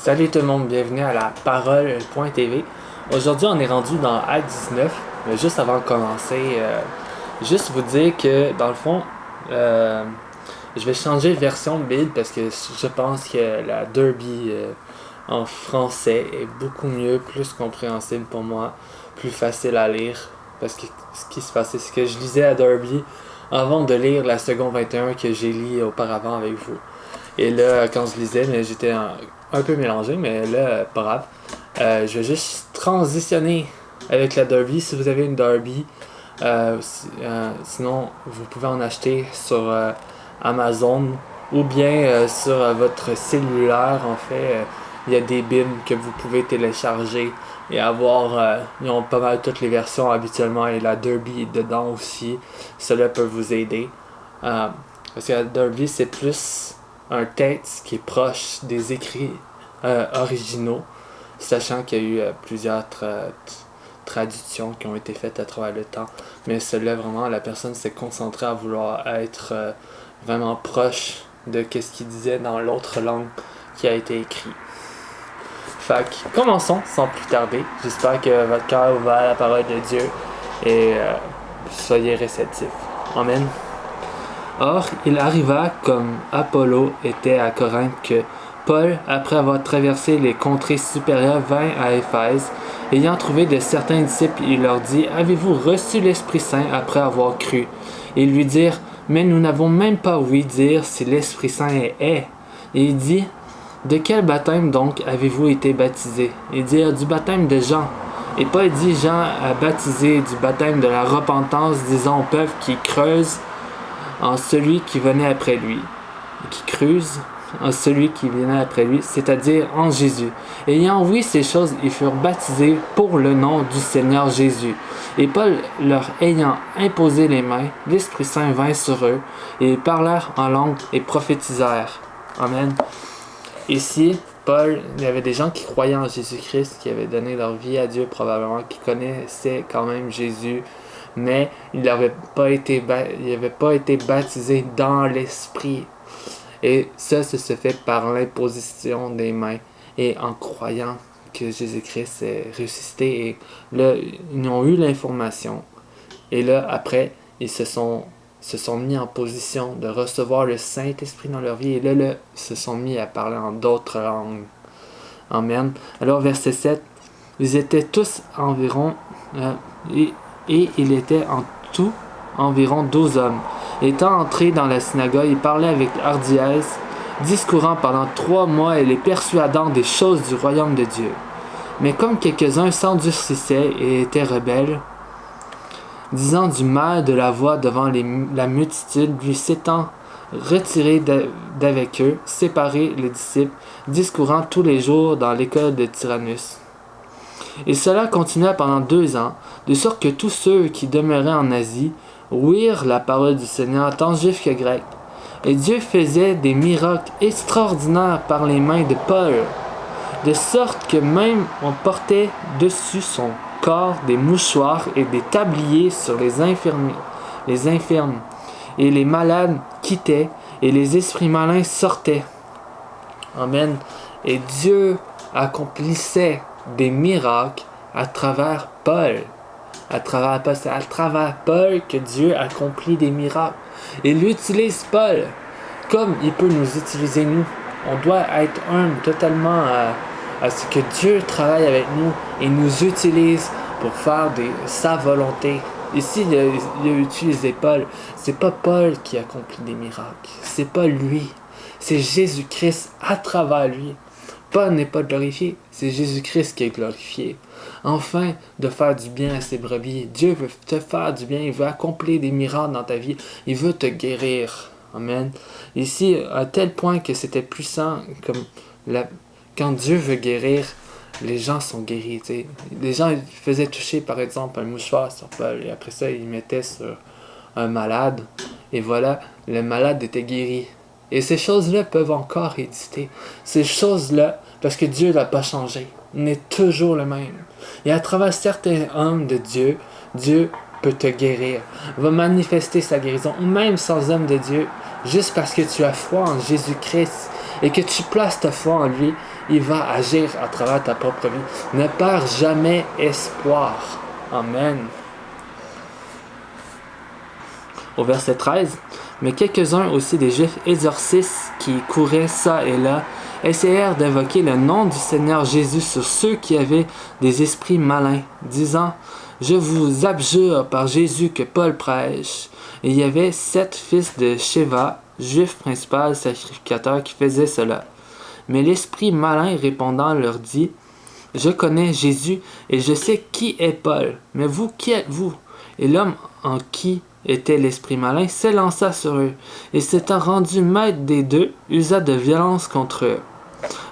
Salut tout le monde, bienvenue à la parole.tv. Aujourd'hui, on est rendu dans Acte 19. Mais juste avant de commencer, juste vous dire que dans le fond, je vais changer de version de Bible parce que je pense que la Derby en français est beaucoup mieux, plus compréhensible pour moi, plus facile à lire. Parce que ce qui se passait, c'est que je lisais la Derby avant de lire la seconde 21 que j'ai lu auparavant avec vous. Et là, quand je lisais, mais j'étais un peu mélangé, mais là, pas grave. Je vais juste transitionner avec la Derby. Si vous avez une Derby, sinon vous pouvez en acheter sur Amazon ou bien sur votre cellulaire. En fait, il y a des Bibles que vous pouvez télécharger et avoir. Ils ont pas mal toutes les versions habituellement et la Derby est dedans aussi. Cela peut vous aider. Parce que la Derby, c'est plus un texte qui est proche des écrits originaux, sachant qu'il y a eu plusieurs traductions qui ont été faites à travers le temps. Mais celle-là, vraiment, la personne s'est concentrée à vouloir être vraiment proche de ce qu'il disait dans l'autre langue qui a été écrit. Fait que, commençons sans plus tarder. J'espère que votre cœur est ouvert à la parole de Dieu et soyez réceptifs. Amen. Or, il arriva, comme Apollo était à Corinthe, que Paul, après avoir traversé les contrées supérieures, vint à Éphèse. Ayant trouvé de certains disciples, il leur dit « Avez-vous reçu l'Esprit Saint après avoir cru ?» Et ils lui dirent « Mais nous n'avons même pas ouï dire si l'Esprit Saint est. » Et il dit « De quel baptême donc avez-vous été baptisés ?» Ils dirent « Du baptême de Jean. » Et Paul dit « Jean a baptisé du baptême de la repentance, disant au peuple qui creuse en celui qui venait après lui, c'est-à-dire en Jésus. Ayant ouï ces choses, ils furent baptisés pour le nom du Seigneur Jésus. Et Paul leur ayant imposé les mains, l'Esprit Saint vint sur eux, et ils parlèrent en langue et prophétisèrent. Amen. Ici, Paul, il y avait des gens qui croyaient en Jésus-Christ, qui avaient donné leur vie à Dieu, probablement, qui connaissaient quand même Jésus, mais il n'avait pas été baptisé dans l'esprit. Et ça se fait par l'imposition des mains et en croyant que Jésus-Christ est ressuscité. Et là, ils ont eu l'information. Et là, après, ils se sont mis en position de recevoir le Saint-Esprit dans leur vie. Et là, ils se sont mis à parler en d'autres langues. Amen. Alors, verset 7. Ils étaient tous environ... Et il était en tout environ 12 hommes. Étant entrés dans la synagogue, il parlait avec hardiesse, discourant pendant 3 mois et les persuadant des choses du royaume de Dieu. Mais comme quelques-uns s'endurcissaient et étaient rebelles, disant du mal de la voix devant la multitude, lui s'étant retiré d'avec eux, séparé les disciples, discourant tous les jours dans l'école de Tyrannus. Et cela continua pendant 2 ans, de sorte que tous ceux qui demeuraient en Asie ouïrent la parole du Seigneur, tant juifs que grecs. Et Dieu faisait des miracles extraordinaires par les mains de Paul, de sorte que même on portait dessus son corps des mouchoirs et des tabliers sur les infirmes, et les malades quittaient, et les esprits malins sortaient. Amen. Et Dieu accomplissait des miracles à travers Paul. C'est à travers Paul que Dieu accomplit des miracles. Il utilise Paul comme il peut nous utiliser nous. On doit être humble totalement à ce que Dieu travaille avec nous et nous utilise pour faire sa volonté. Ici, il a utilisé Paul. C'est pas Paul qui accomplit des miracles. C'est pas lui. C'est Jésus-Christ à travers lui. Paul n'est pas glorifié, c'est Jésus-Christ qui est glorifié. Enfin, de faire du bien à ses brebis. Dieu veut te faire du bien, il veut accomplir des miracles dans ta vie, il veut te guérir. Amen. Ici, à tel point que c'était puissant, quand Dieu veut guérir, les gens sont guéris. T'sais. Les gens faisaient toucher, par exemple, un mouchoir sur Paul, et après ça, ils mettaient sur un malade, et voilà, le malade était guéri. Et ces choses-là peuvent encore exister. Ces choses-là, parce que Dieu n'a pas changé. Il est toujours le même. Et à travers certains hommes de Dieu, Dieu peut te guérir, va manifester sa guérison, ou même sans homme de Dieu, juste parce que tu as foi en Jésus-Christ et que tu places ta foi en lui, il va agir à travers ta propre vie. Ne perds jamais espoir. Amen. Au verset 13, mais quelques-uns aussi des Juifs exorcistes qui couraient ça et là essayèrent d'invoquer le nom du Seigneur Jésus sur ceux qui avaient des esprits malins, disant « Je vous abjure par Jésus que Paul prêche. » Et il y avait 7 fils de Sheva, juifs principal sacrificateurs, qui faisaient cela. Mais l'esprit malin répondant leur dit « Je connais Jésus et je sais qui est Paul, mais vous, qui êtes-vous? » Et l'homme en qui était l'esprit malin s'élança sur eux, et s'étant rendu maître des deux, usa de violence contre eux,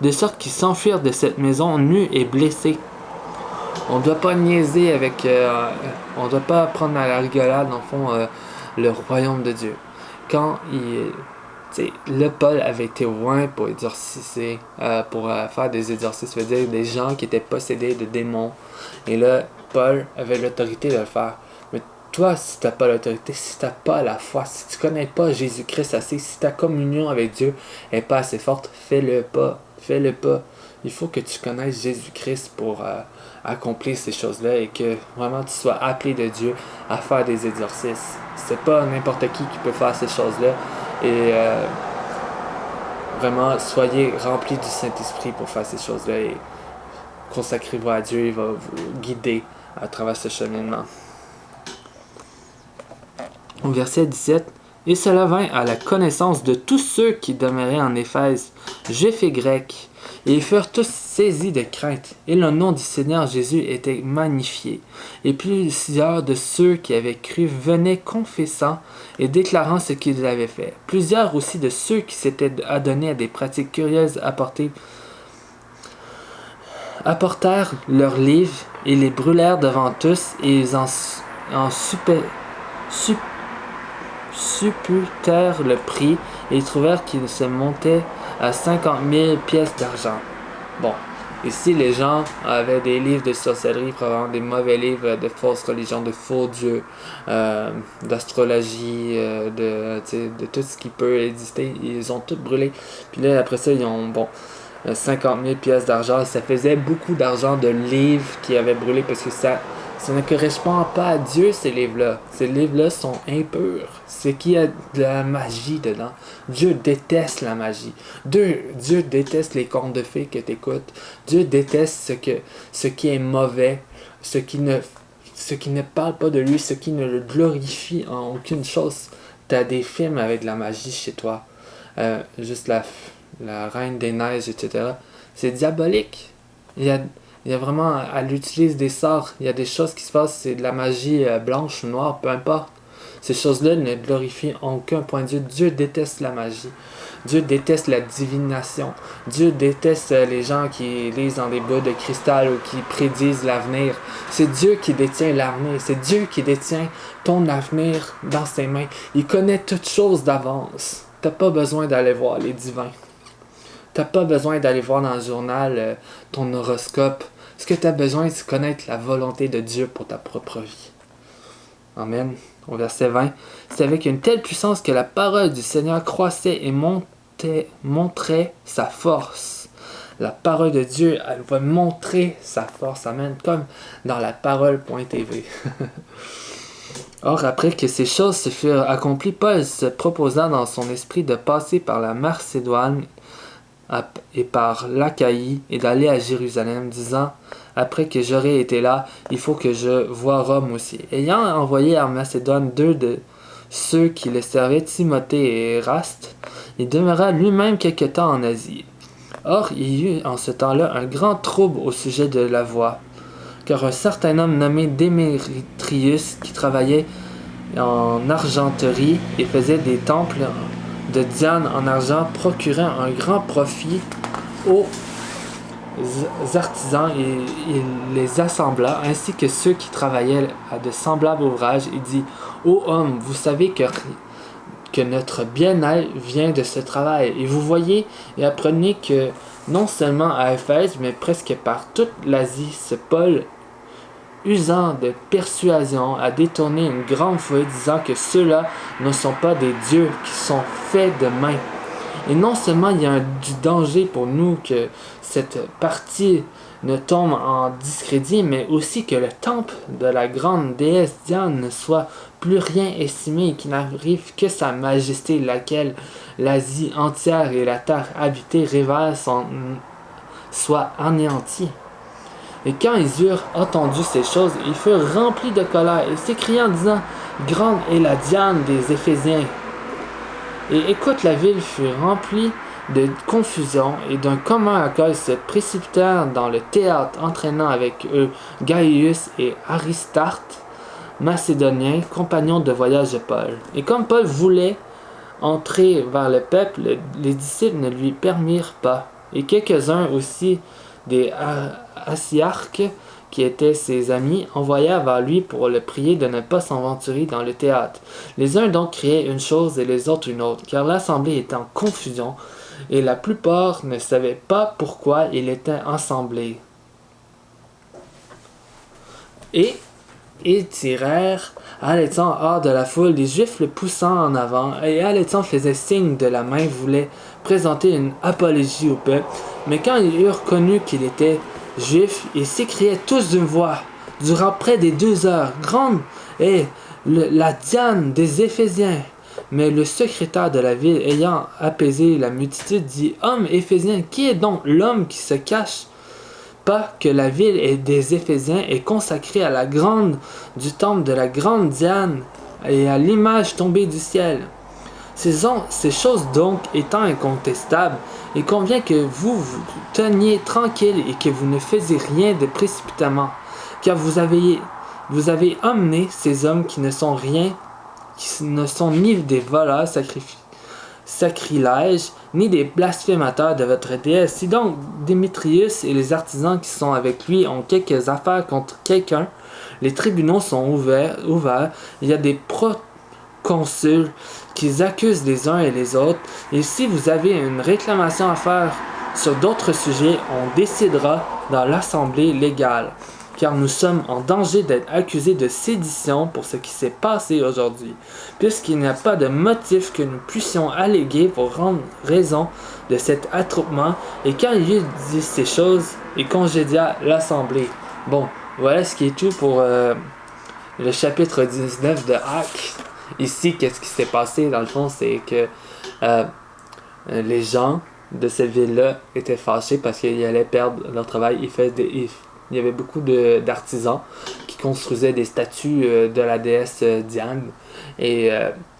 de sorte qu'ils s'enfuirent de cette maison nus et blessés. On ne doit pas niaiser avec... on ne doit pas prendre à la rigolade, dans le fond, le royaume de Dieu. Quand le Paul avait été loin pour exorciser, pour faire des exorcismes, c'est-à-dire des gens qui étaient possédés de démons. Et là, Paul avait l'autorité de le faire. Mais toi, si tu n'as pas l'autorité, si tu n'as pas la foi, si tu ne connais pas Jésus-Christ assez, si ta communion avec Dieu n'est pas assez forte, fais-le pas. Fais-le pas. Il faut que tu connaisses Jésus-Christ pour accomplir ces choses-là et que vraiment tu sois appelé de Dieu à faire des exorcismes. C'est pas n'importe qui peut faire ces choses-là. Et vraiment, soyez remplis du Saint-Esprit pour faire ces choses-là et consacrez-vous à Dieu. Il va vous guider à travers ce cheminement. Au verset 17, « Et cela vint à la connaissance de tous ceux qui demeuraient en Éphèse, juifs et grecs, et ils furent tous saisis de crainte, et le nom du Seigneur Jésus était magnifié. Et plusieurs de ceux qui avaient cru venaient confessant et déclarant ce qu'ils avaient fait. Plusieurs aussi de ceux qui s'étaient adonnés à des pratiques curieuses apportèrent leurs livres et les brûlèrent devant tous, et ils en supputèrent le prix, et ils trouvèrent qu'il se montait à 50 000 pièces d'argent. Bon, ici les gens avaient des livres de sorcellerie, probablement des mauvais livres de fausses religions, de faux dieux, d'astrologie, de tout ce qui peut exister. Ils ont tout brûlé. Puis là, après ça, ils ont 50 000 pièces d'argent. Ça faisait beaucoup d'argent de livres qui avaient brûlé parce que ça ne correspond pas à Dieu, ces livres-là. Ces livres-là sont impurs. C'est qu'il y a de la magie dedans. Dieu déteste la magie. Dieu déteste les contes de fées que tu écoutes. Dieu déteste ce qui est mauvais, ce qui ne parle pas de lui, ce qui ne le glorifie en aucune chose. Tu as des films avec de la magie chez toi. Juste la Reine des Neiges, etc. C'est diabolique. Il y a vraiment, elle utilise des sorts, il y a des choses qui se passent, c'est de la magie blanche ou noire, peu importe. Ces choses-là ne glorifient en aucun point de vue. Dieu déteste la magie. Dieu déteste la divination. Dieu déteste les gens qui lisent dans des boules de cristal ou qui prédisent l'avenir. C'est Dieu qui détient l'avenir. C'est Dieu qui détient ton avenir dans ses mains. Il connaît toutes choses d'avance. Tu n'as pas besoin d'aller voir les divins. Tu n'as pas besoin d'aller voir dans le journal ton horoscope. Ce que tu as besoin, c'est de connaître la volonté de Dieu pour ta propre vie. Amen. Au verset 20. C'est avec une telle puissance que la parole du Seigneur croissait et montrait sa force. La parole de Dieu, elle va montrer sa force. Amen. Comme dans la parole.tv. Or, après que ces choses se furent accomplies, Paul se proposa dans son esprit de passer par la Macédoine et par l'Achaïe et d'aller à Jérusalem, disant « Après que j'aurai été là, il faut que je voie Rome aussi. » Ayant envoyé en Macédoine 2 de ceux qui le servaient, Timothée et Eraste, il demeura lui-même quelque temps en Asie. Or, il y eut en ce temps-là un grand trouble au sujet de la voie, car un certain homme nommé Démétrius, qui travaillait en argenterie et faisait des temples de Diane en argent, procurait un grand profit aux artisans et il les assembla, ainsi que ceux qui travaillaient à de semblables ouvrages. Il dit « Ô homme, vous savez que notre bien-être vient de ce travail. Et vous voyez et apprenez que non seulement à Éphèse, mais presque par toute l'Asie, ce Paul, usant de persuasion, a détourné une grande foule, disant que ceux-là ne sont pas des dieux qui sont faits de main. Et non seulement il y a du danger pour nous que cette partie ne tombe en discrédit, mais aussi que le temple de la grande déesse Diane ne soit plus rien estimé et qu'il n'arrive que sa majesté, laquelle l'Asie entière et la terre habitée révèlent soit anéantie. Et quand ils eurent entendu ces choses, ils furent remplis de colère et s'écriant en disant: Grande est la Diane des Éphésiens. Et écoute, la ville fut remplie de confusion et d'un commun accueil se précipitèrent dans le théâtre, entraînant avec eux Gaius et Aristarque, macédoniens, compagnons de voyage de Paul. Et comme Paul voulait entrer vers le peuple, les disciples ne lui permirent pas. Et quelques-uns aussi des Asiarques, qui étaient ses amis, envoyèrent vers lui pour le prier de ne pas s'aventurer dans le théâtre. Les uns donc criaient une chose et les autres une autre, car l'assemblée était en confusion, et la plupart ne savaient pas pourquoi il était assemblé. Et ils tirèrent Alexandre hors de la foule, les Juifs le poussant en avant, et Alexandre faisait signe de la main, voulait présenter une apologie au peuple. Mais quand ils eurent connu qu'il était Juif, ils s'écriaient tous d'une voix, durant près des 2 heures: Grande est la Diane des Éphésiens. Mais le secrétaire de la ville, ayant apaisé la multitude, dit: Homme éphésien, qui est donc l'homme qui se cache pas que la ville des Éphésiens est consacrée à la grande du temple de la grande Diane et à l'image tombée du ciel? Ces choses donc étant incontestables, il convient que vous vous teniez tranquille et que vous ne faisiez rien de précipitamment, car vous avez emmené ces hommes qui ne sont ni des voleurs sacrilèges, ni des blasphémateurs de votre déesse. Si donc Démétrius et les artisans qui sont avec lui ont quelques affaires contre quelqu'un, les tribunaux sont ouverts, il y a des proconsuls qui accusent les uns et les autres, et si vous avez une réclamation à faire sur d'autres sujets, on décidera dans l'assemblée légale, car nous sommes en danger d'être accusés de sédition pour ce qui s'est passé aujourd'hui, puisqu'il n'y a pas de motif que nous puissions alléguer pour rendre raison de cet attroupement. Et quand il eut dit ces choses, il congédia l'assemblée. Bon, voilà ce qui est tout pour le chapitre 19 de Actes. Ici, qu'est-ce qui s'est passé dans le fond, c'est que les gens de cette ville-là étaient fâchés parce qu'ils allaient perdre leur travail. Il y avait beaucoup d'artisans qui construisaient des statues de la déesse Diane. Et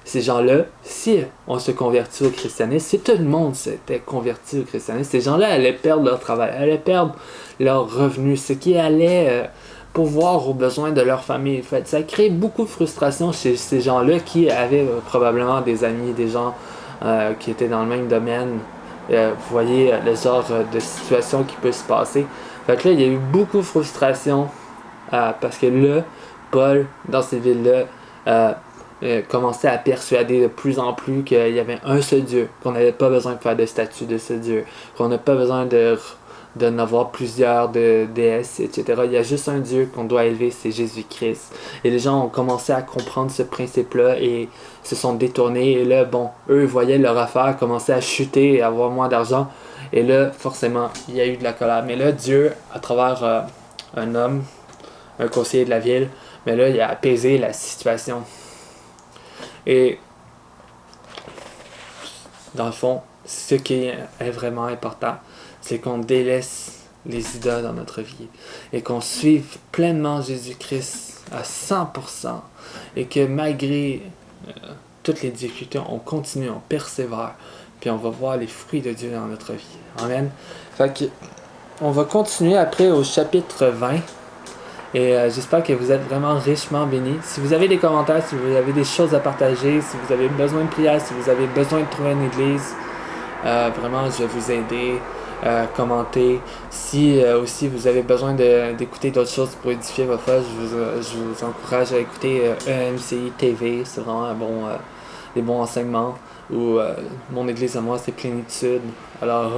ces gens-là, si on se convertit au christianisme, si tout le monde s'était converti au christianisme, ces gens-là allaient perdre leur travail, allaient perdre leurs revenus, ce qui allait pourvoir aux besoins de leur famille. En fait, ça crée beaucoup de frustration chez ces gens-là qui avaient probablement des amis, des gens qui étaient dans le même domaine. Vous voyez le genre de situation qui peut se passer. Fait que là, il y a eu beaucoup de frustration parce que là, Paul, dans ces villes-là, commençait à persuader de plus en plus qu'il y avait un seul Dieu, qu'on n'avait pas besoin de faire de statue de ce Dieu, qu'on n'a pas besoin d'en avoir plusieurs de déesses, etc. Il y a juste un Dieu qu'on doit élever, c'est Jésus-Christ. Et les gens ont commencé à comprendre ce principe-là et se sont détournés. Et là, bon, eux voyaient leur affaire commencer à chuter et avoir moins d'argent. Et là, forcément, il y a eu de la colère. Mais là, Dieu, à travers un homme, un conseiller de la ville, mais là, il a apaisé la situation. Et dans le fond, ce qui est vraiment important, c'est qu'on délaisse les idoles dans notre vie et qu'on suive pleinement Jésus-Christ à 100% et que malgré toutes les difficultés, on continue, on persévère, puis on va voir les fruits de Dieu dans notre vie. Amen. Fait que, on va continuer après au chapitre 20. Et j'espère que vous êtes vraiment richement bénis. Si vous avez des commentaires, si vous avez des choses à partager, si vous avez besoin de prière, si vous avez besoin de trouver une église, vraiment, je vais vous aider. Commenter. Si aussi vous avez besoin d'écouter d'autres choses pour édifier votre foi, je vous encourage à écouter EMCI TV. C'est vraiment des bons enseignements. Ou mon église à moi, c'est Plénitude. Alors,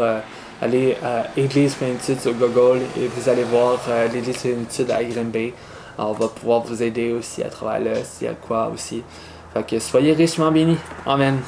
allez à Église Plénitude sur Google et vous allez voir l'Église Plénitude à Green Bay. Alors, on va pouvoir vous aider aussi à travers là, s'il y a quoi aussi. Fait que soyez richement bénis. Amen.